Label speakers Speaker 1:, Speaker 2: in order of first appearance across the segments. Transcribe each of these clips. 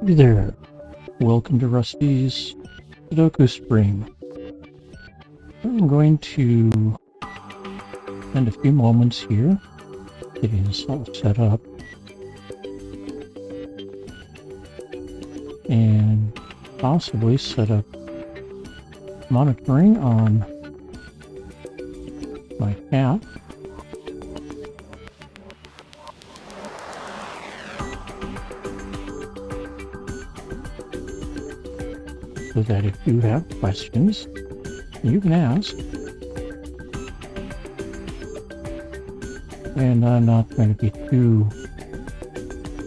Speaker 1: Hey there, welcome to Rusty's Sudoku stream. I'm going to spend a few moments here getting this all set up and possibly set up monitoring on my cat. So that if you have questions, you can ask. And I'm not going to be too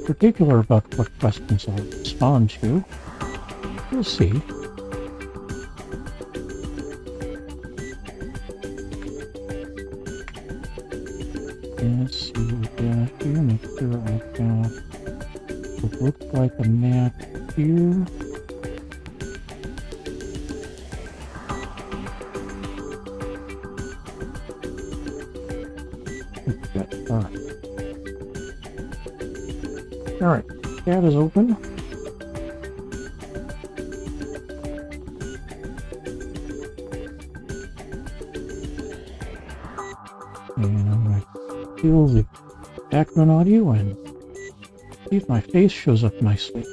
Speaker 1: particular about what questions I'll respond to. We'll see. Let's see what we got here. Make sure I've got what looks like a map here. Alright, tab is open. And I'm going to kill the background audio and see if my face shows up nicely.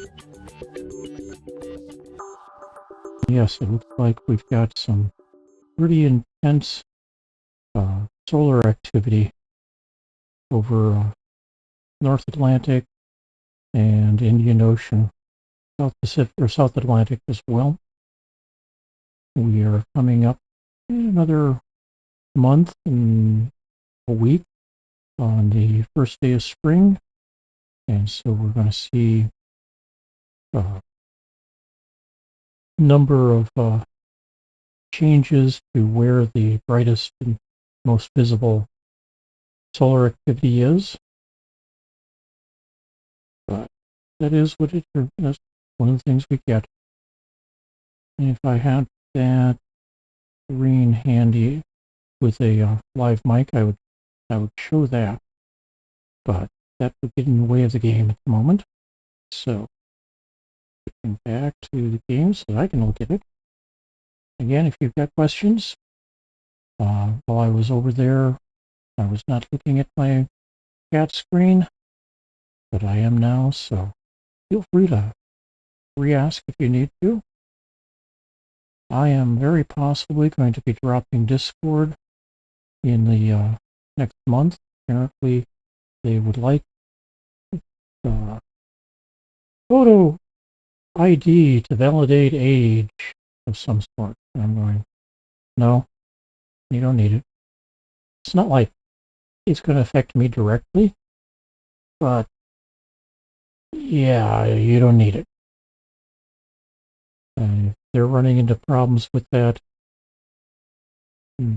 Speaker 1: Yes, it looks like we've got some pretty intense solar activity over North Atlantic and Indian Ocean, South Pacific or South Atlantic as well. We are coming up in another month and a week on the first day of spring, and so we're going to see a number of changes to where the brightest and most visible solar activity is. But that is what it is. That's one of the things we get. And if I had that screen handy with a live mic, I would show that. But that would get in the way of the game at the moment. So getting back to the game so that I can look at it. Again, if you've got questions, while I was over there, I was not looking at my cat screen, but I am now, so feel free to re-ask if you need to. I am very possibly going to be dropping Discord in the next month. Apparently, they would like photo ID to validate age of some sort. And I'm going, no, you don't need it. It's not like it's going to affect me directly, but yeah, you don't need it. If they're running into problems with that,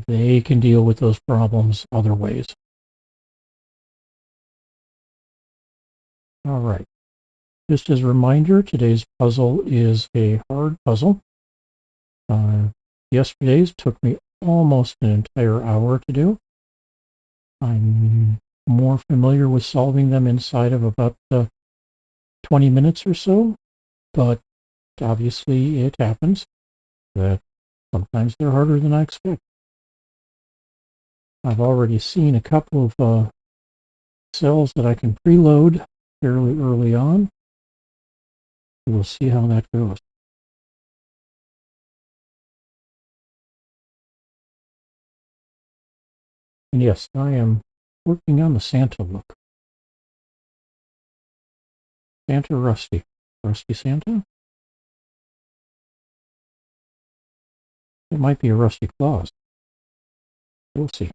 Speaker 1: they can deal with those problems other ways. All right. Just as a reminder, today's puzzle is a hard puzzle. Yesterday's took me almost an entire hour to do. I'm more familiar with solving them inside of about 20 minutes or so, but obviously it happens that sometimes they're harder than I expect. I've already seen a couple of cells that I can preload fairly early on. We'll see how that goes. And yes, I am working on the Santa look. Santa Rusty. Rusty Santa? It might be a Rusty Claus. We'll see.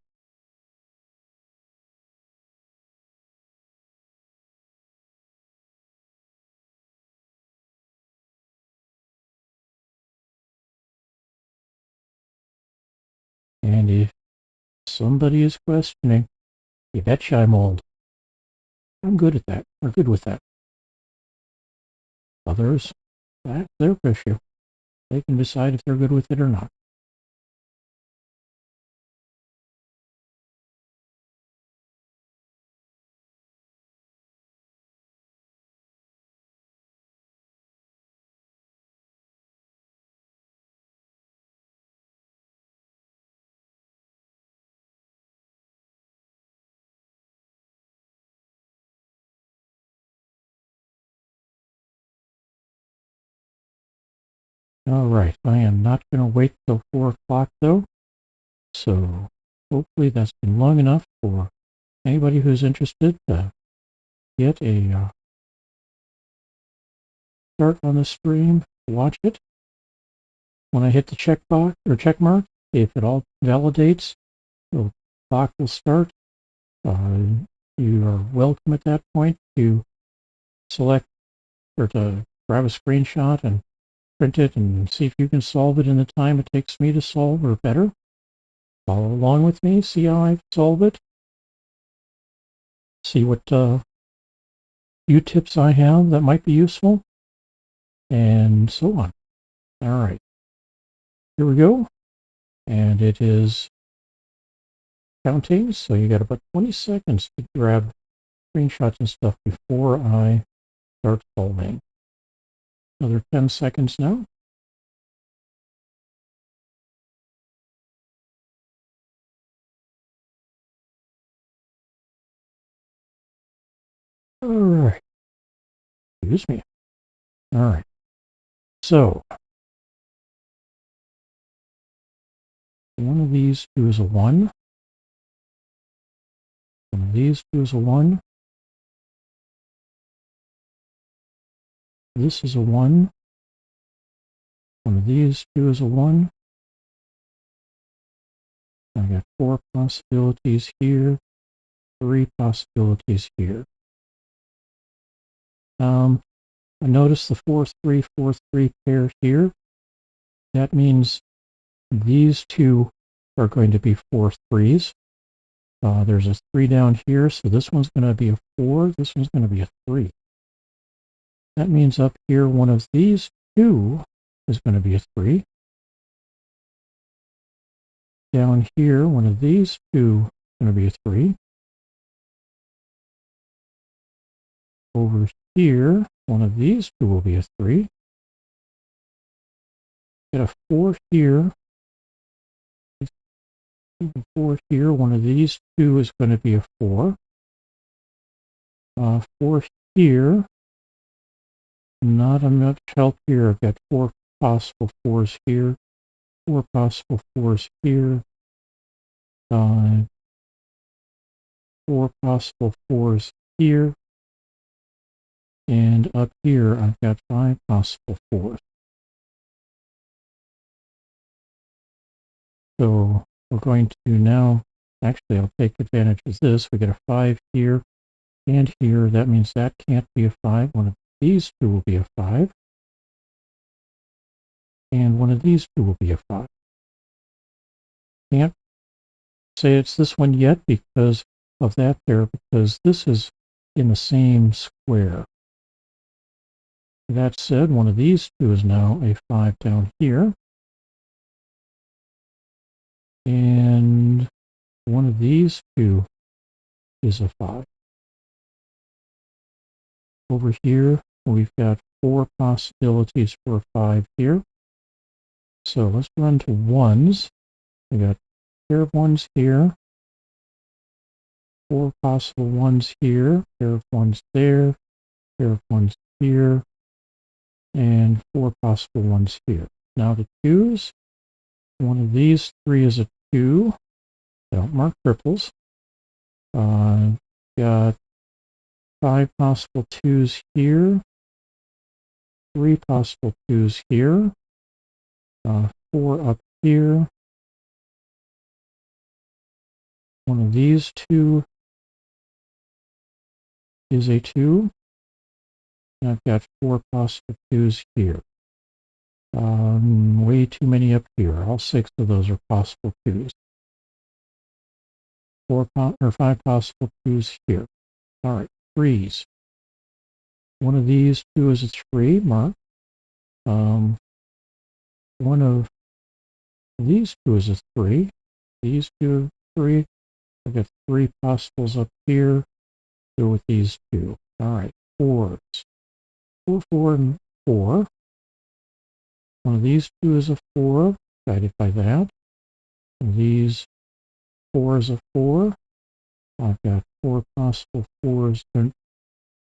Speaker 1: And if somebody is questioning, you betcha I'm old. I'm good at that. We're good with that. Others, that's their issue. They can decide if they're good with it or not. All right, I am not going to wait till 4 o'clock though, so hopefully that's been long enough for anybody who's interested to get a start on the stream, watch it. When I hit the check box or check mark, if it all validates, the clock will start. You are welcome at that point to select or to grab a screenshot and print it and see if you can solve it in the time it takes me to solve or better. Follow along with me, see how I solve it. See what few tips I have that might be useful, and so on. All right, here we go. And it is counting, so you got about 20 seconds to grab screenshots and stuff before I start solving. Another 10 seconds now. All right. Excuse me. All right. So one of these two is a 1. One of these two is a 1. This is a 1. One of these two is a 1. I got 4 possibilities here, 3 possibilities here. I notice the 4-3, 4-3 pair here. That means these two are going to be 4 3s. There's a 3 down here, so this one's going to be a 4. This one's going to be a 3. That means up here, one of these two is going to be a 3. Down here, one of these two is going to be a 3. Over here, one of these two will be a 3. Get a 4 here. 4 here. One of these two is going to be a 4. 4 here. Not much help here. I've got 4 possible 4s here. 4 possible 4s here. 4 possible 4s here. And up here, I've got 5 possible 4s. So we're going to now, actually, I'll take advantage of this. We get a 5 here and here. That means that can't be a 5. One of these two will be a 5. And one of these two will be a 5. Can't say it's this one yet because of that there, because this is in the same square. That said, one of these two is now a 5 down here. And one of these two is a 5. Over here, we've got 4 possibilities for a 5 here. So let's run to 1s. We got a pair of 1s here. 4 possible 1s here. Pair of 1s there. Pair of 1s here. And 4 possible 1s here. Now the 2s. One of these 3 is a 2. Don't mark triples. Got 5 possible 2s here. 3 possible 2s here. 4 up here. One of these two is a 2. And I've got 4 possible 2s here. Way too many up here. All 6 of those are possible 2s. 5 possible 2s here. All right, 3s. One of these two is a 3, mark. One of these two is a 3. These two are 3. I've got 3 possibles up here. Go with these two. All right, 4s. 4, 4, and 4. One of these two is a 4, guided by that. And these 4 is a 4. I've got 4 possible 4s.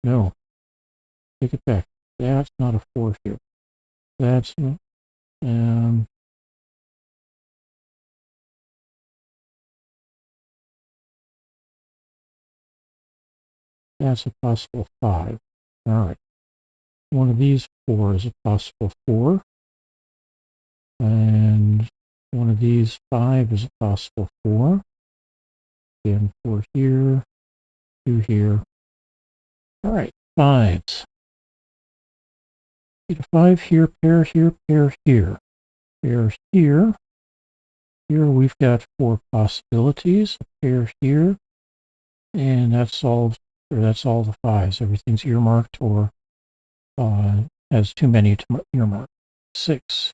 Speaker 1: No, take it back. That's not a 4 here. That's And that's a possible 5. All right. One of these 4 is a possible 4. And one of these 5 is a possible 4. Again, 4 here, 2 here. All right, 5s. Get a 5 here, pair here, pair here. Pair here. Here we've got 4 possibilities. A pair here. And that's all the 5s. Everything's earmarked or has too many to earmark. 6.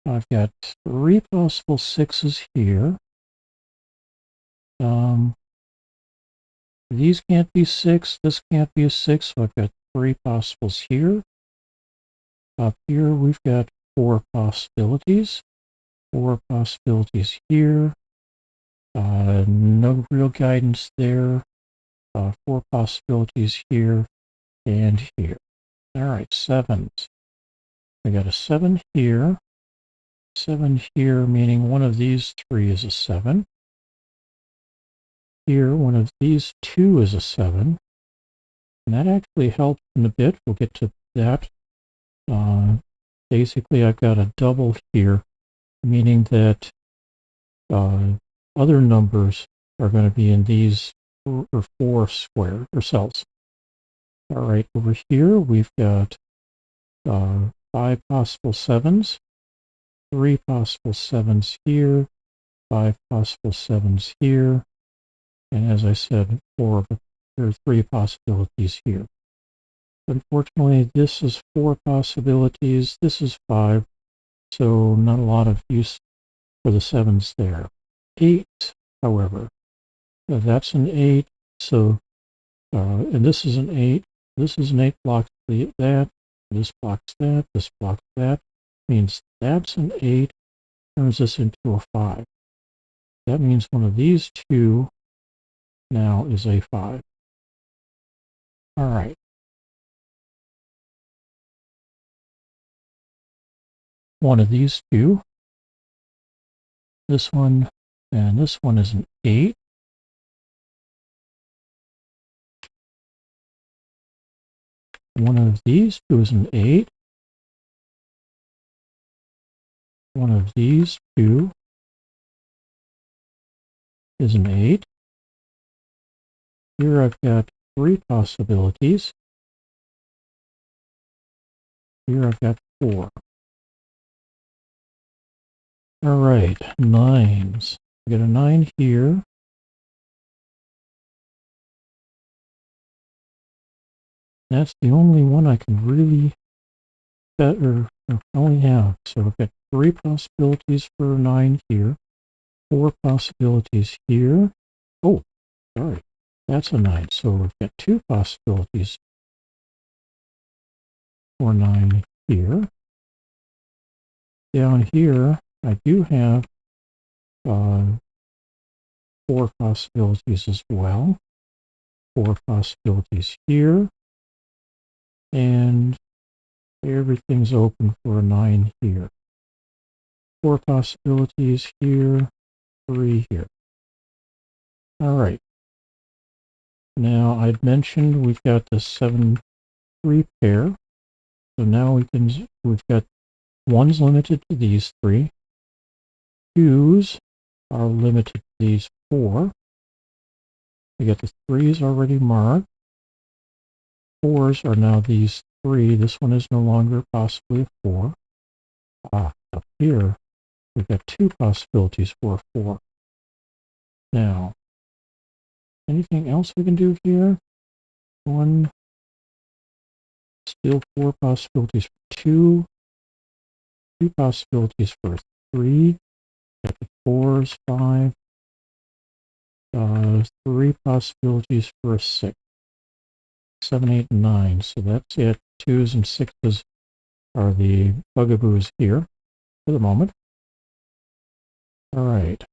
Speaker 1: I've got 3 possible 6s here. These can't be 6. This can't be a 6. So I've got 3 possibles here. Up here we've got 4 possibilities. 4 possibilities here. No real guidance there. 4 possibilities here and here. All right, 7s. I got a 7 here. 7 here, meaning one of these 3 is a 7. Here, one of these 2 is a 7. And that actually helps in a bit. We'll get to that. Basically, I've got a double here, meaning that other numbers are going to be in these or 4 square or cells. All right, over here we've got 5 possible 7s, 3 possible 7s here, 5 possible 7s here, and as I said, there are 3 possibilities here. Unfortunately, this is 4 possibilities, this is 5, so not a lot of use for the 7s there. 8, however, that's an 8, so, and this is an 8, this is an 8, blocks that, this blocks that, this blocks that, means that's an 8, turns this into a 5. That means one of these 2 now is a 5. All right. One of these 2, this one, and this one is an 8. One of these 2 is an 8. One of these 2 is an 8. Here I've got 3 possibilities. Here I've got 4. All right, 9s. I got a 9 here. That's the only one I can really only have. So I've got 3 possibilities for 9 here. 4 possibilities here. Oh, sorry. That's a 9. So we've got 2 possibilities for 9 here. Down here, I do have 4 possibilities as well. 4 possibilities here. And everything's open for a 9 here. 4 possibilities here. 3 here. All right. Now I'd mentioned we've got the 7-3 pair. So now we've got 1's limited to these 3. 2's are limited to these 4. We got the 3's already marked. 4's are now these 3. This one is no longer possibly a 4. Up here, we've got 2 possibilities for a 4. Now, anything else we can do here? 1, still 4 possibilities for 2. 2 possibilities for 3. Got the 4's, 5. 3 possibilities for a 6. 7, 8, and 9. So that's it. 2's and 6's are the bugaboos here for the moment. All right.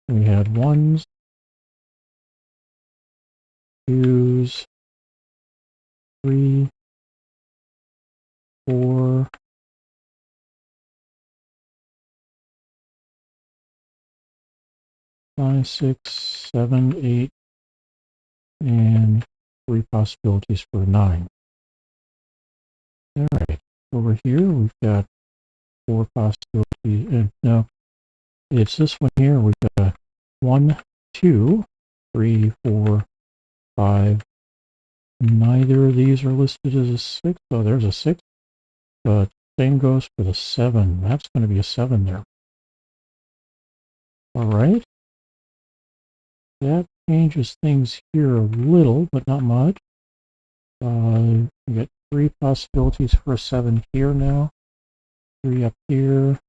Speaker 1: We had 1's, 2's, 3, 4, 5, 6, 7, 8, and 3 possibilities for 9. All right, over here we've got 4 possibilities. And no, it's this one here. We've got 1, 2, 3, 4, 5. Neither of these are listed as a 6. Oh, there's a 6. But same goes for the 7. That's going to be a 7 there. All right. That changes things here a little, but not much. We got 3 possibilities for a 7 here now. 3 up here.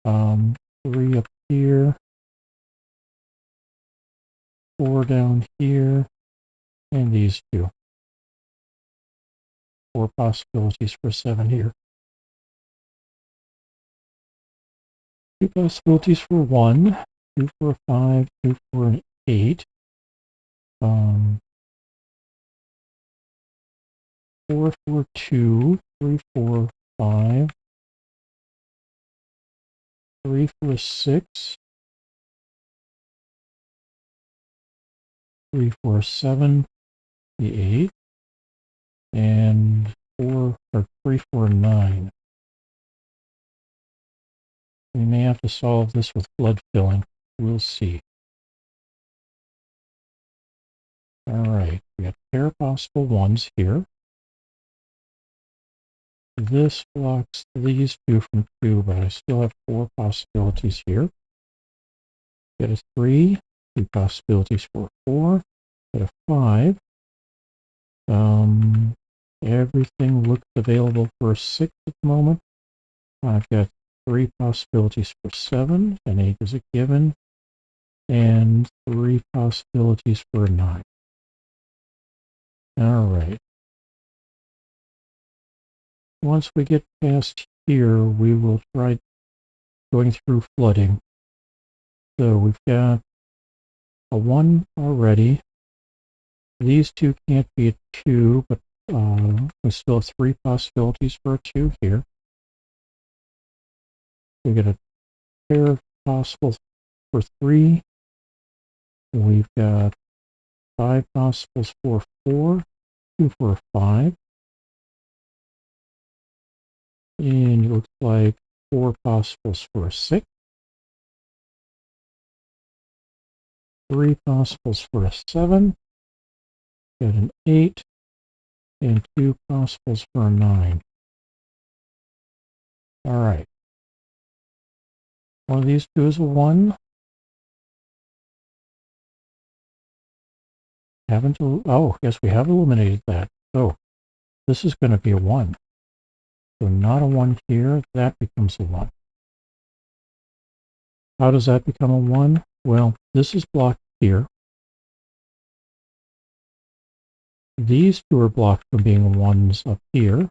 Speaker 1: 3 up here. 4 down here. And these 2. 4 possibilities for 7 here. 2 possibilities for 1. 2 for a 5. 2 for an 8. 4 for 2. 3 for 5. 3 for a 6. 3 for a 7. The 8. And 3 for a 9. We may have to solve this with blood filling. We'll see. All right, we got a pair of possible 1s here. This blocks these 2 from 2, but I still have 4 possibilities here. Get a 3, 2 possibilities for 4. Get a 5. Everything looks available for a 6 at the moment. I've got 3 possibilities for 7, and 8 is a given, and 3 possibilities for a 9. All right. Once we get past here, we will try going through flooding. So we've got a 1 already. These 2 can't be a 2, but we still have 3 possibilities for a 2 here. We get a pair of possibles for 3. We've got 5 possibles for 4, 2 for a 5. And it looks like 4 possibles for a 6. 3 possibles for a 7. Got an 8. And 2 possibles for a 9. All right. One of these 2 is a 1. Yes, we have eliminated that. So this is going to be a 1. So not a 1 here. That becomes a 1. How does that become a 1? Well, this is blocked here. These 2 are blocked from being 1s up here.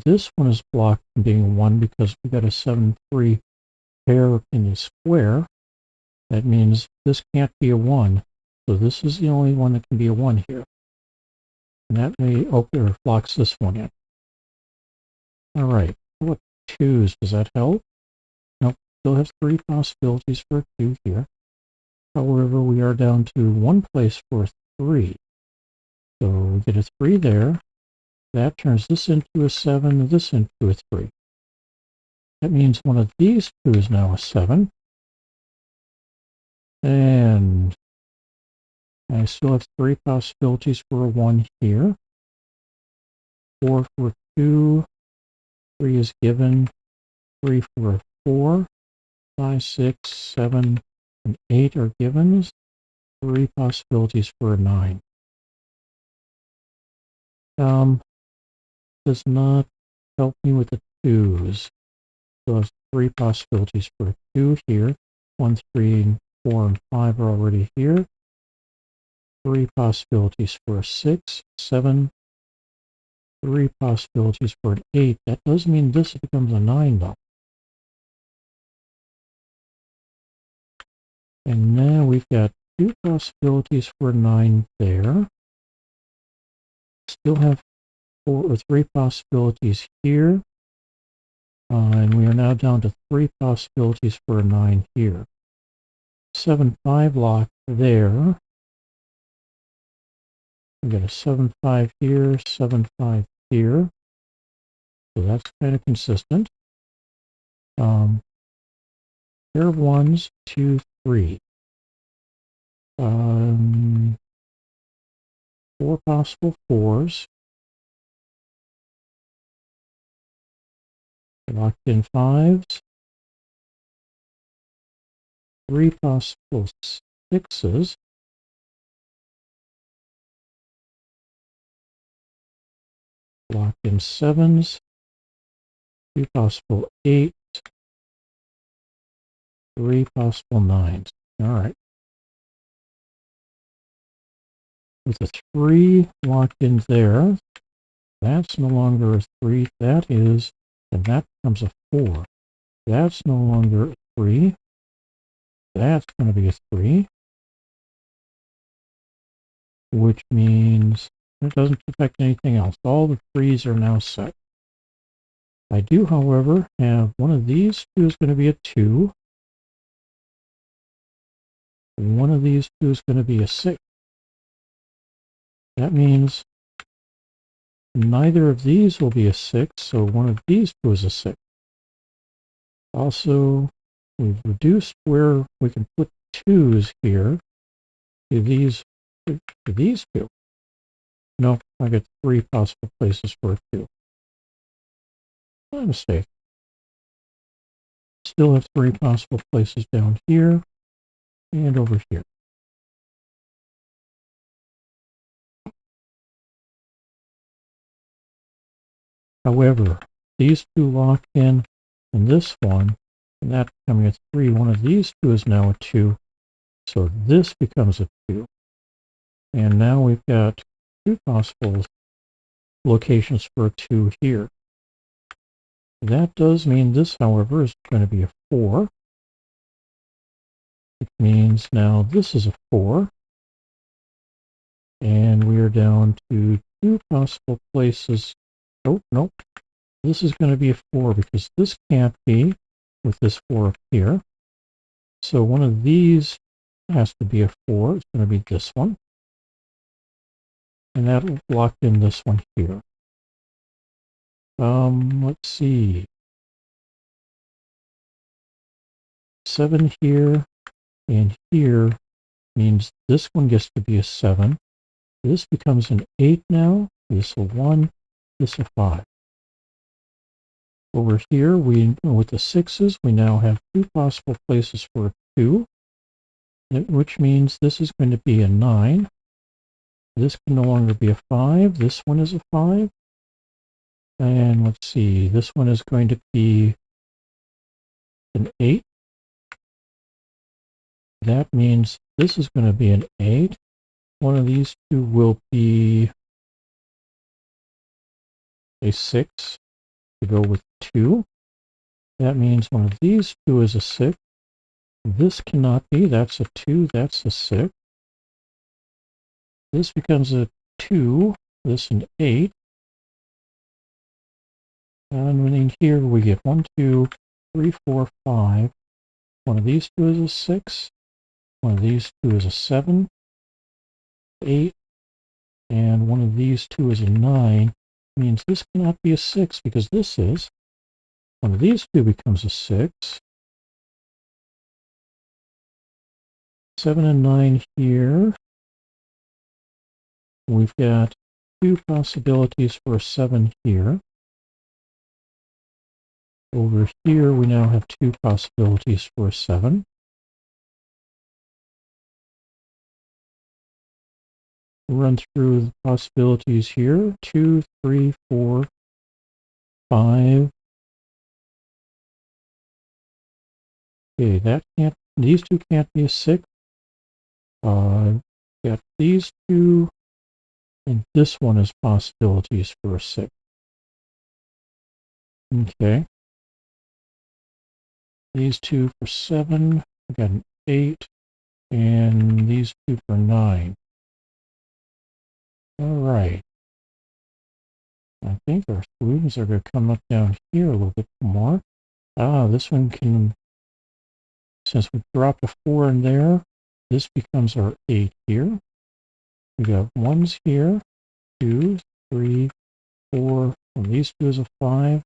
Speaker 1: This one is blocked from being a 1 because we got a 7-3 pair in the square. That means this can't be a 1. So this is the only one that can be a 1 here. And that may open or blocks this one in. All right. What 2s? Does that help? Nope. Still have 3 possibilities for a 2 here. However, we are down to 1 place for a 3. So we get a 3 there. That turns this into a 7 and this into a 3. That means one of these 2 is now a 7. And I still have 3 possibilities for a 1 here. 4 for 2. 3 is given. 3 for a 4. 5, 6, 7, and 8 are givens. 3 possibilities for a 9. Does not help me with the 2s. So I have 3 possibilities for a 2 here. 1, 3, 4, and 5 are already here. 3 possibilities for a 6, 7. 3 possibilities for an 8. That does mean this becomes a 9, though. And now we've got 2 possibilities for a 9 there. Still have 4 or 3 possibilities here. And we are now down to 3 possibilities for a 9 here. 7, 5 lock there. We got a 7, 5 here, 7, 5 here. So that's kind of consistent. Pair of 1s, 2, 3. 4 possible 4s. Locked in 5s. 3 possible 6s. Locked in 7s. 2 possible 8s. 3 possible 9s. All right. With a 3 locked in there, that's no longer a 3. That is, and that becomes a 4. That's no longer a 3. That's going to be a 3. Which means it doesn't affect anything else. All the 3s are now set. I do, however, have one of these two is going to be a 2. And one of these two is going to be a 6. That means neither of these will be a 6, so one of these two is a 6. Also, we've reduced where we can put 2s here to these two. No, I got 3 possible places for a 2. My mistake. Still have 3 possible places down here and over here. However, these two lock in, and this one, and that becoming a 3. One of these two is now a 2, so this becomes a 2. And now we've got 2 possible locations for a 2 here. That does mean this, however, is going to be a 4. It means now this is a 4. And we are down to 2 possible places. Oh, nope. This is going to be a 4 because this can't be with this 4 up here. So one of these has to be a 4. It's going to be this one. And that'll lock in this one here. Let's see. 7 here and here means this one gets to be a 7. This becomes an 8 now. This a 1. This a 5. Over here, with the 6s, we now have 2 possible places for a 2, which means this is going to be a 9. This can no longer be a 5. This one is a 5. And let's see, this one is going to be an 8. That means this is going to be an 8. One of these two will be a 6 to go with 2. That means one of these two is a 6. This cannot be. That's a 2. That's a 6. This becomes a 2. This an 8. And in here we get 1, 2, 3, 4, 5. One of these two is a 6. One of these two is a 7, 8, and one of these two is a 9. Means this cannot be a 6 because this is. One of these two becomes a 6. 7 and 9 here. We've got 2 possibilities for a 7 here. Over here we now have 2 possibilities for a 7. Run through the possibilities here. 2, 3, 4, 5. Okay, these two can't be a 6. Got these two, and this one is possibilities for a 6. Okay. These two for 7. I got an 8, and these two for 9. All right. I think our solutions are going to come up down here a little bit more. This one can, since we dropped a 4 in there, this becomes our 8 here. We got 1s here, 2, 3, 4. And these 2 is a 5.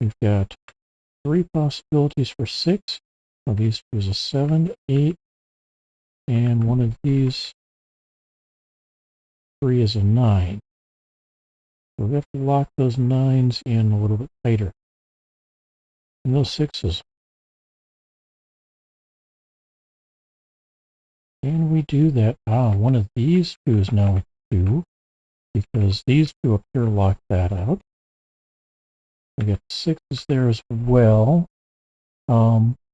Speaker 1: We've got 3 possibilities for 6. Well, these 2 is a 7, 8, and one of these 3 is a 9. So we have to lock those 9s in a little bit tighter. And those 6s. And we do that. One of these 2 is now a 2, because these 2 up here lock that out. We got 6s there as well.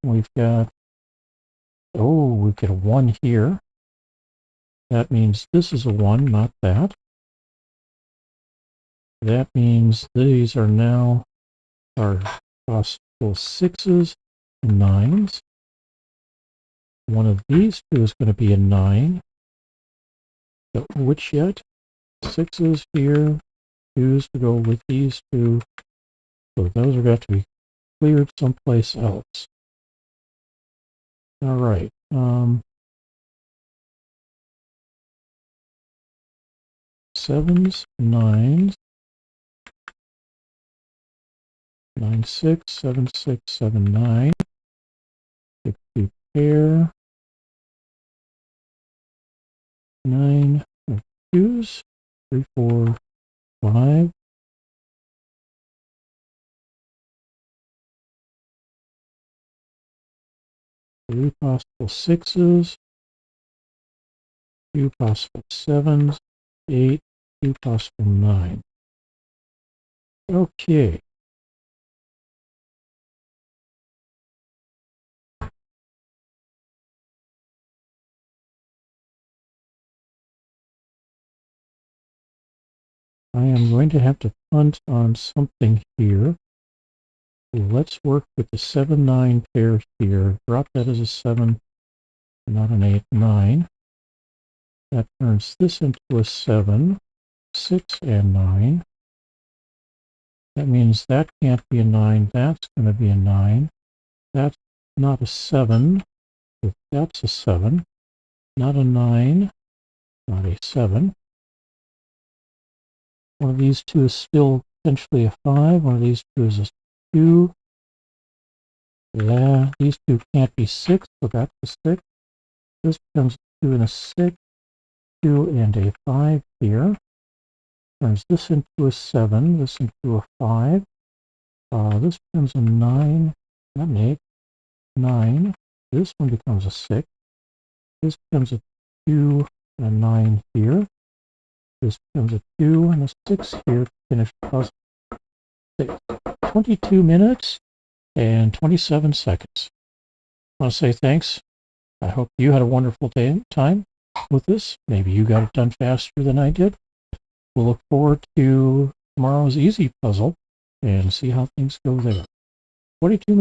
Speaker 1: We've got a 1 here. That means this is a 1, not that. That means these are now our possible 6s and 9s. One of these 2 is going to be a 9. But which yet? 6s here, 2s to go with these 2. So those are got to be cleared someplace else. All right. 7s, 9s, 9, 6, 7, 6, 7, 9. 6, 2 pair. 9 of 2s, 3, 4, 5. Three possible 6s, 2 possible 7s, 8, 2 possible 9. Okay. I am going to have to punt on something here. Let's work with the 7, 9 pair here. Drop that as a 7, not an 8, 9. That turns this into a 7, 6, and 9. That means that can't be a 9. That's going to be a 9. That's not a 7. But that's a 7. Not a 9. Not a 7. One of these 2 is still potentially a 5. One of these 2 is a 2. Yeah, these 2 can't be 6, so that's a 6. This becomes a 2 and a 6. 2 and a 5 here. Turns this into a 7. This into a 5. This becomes a 9. Not an 8. 9. This one becomes a 6. This becomes a 2 and a 9 here. This becomes a 2 and a 6 here to finish the puzzle. 22 minutes and 27 seconds. I want to say thanks. I hope you had a wonderful time with this. Maybe you got it done faster than I did. We'll look forward to tomorrow's easy puzzle and see how things go there. 22 minutes.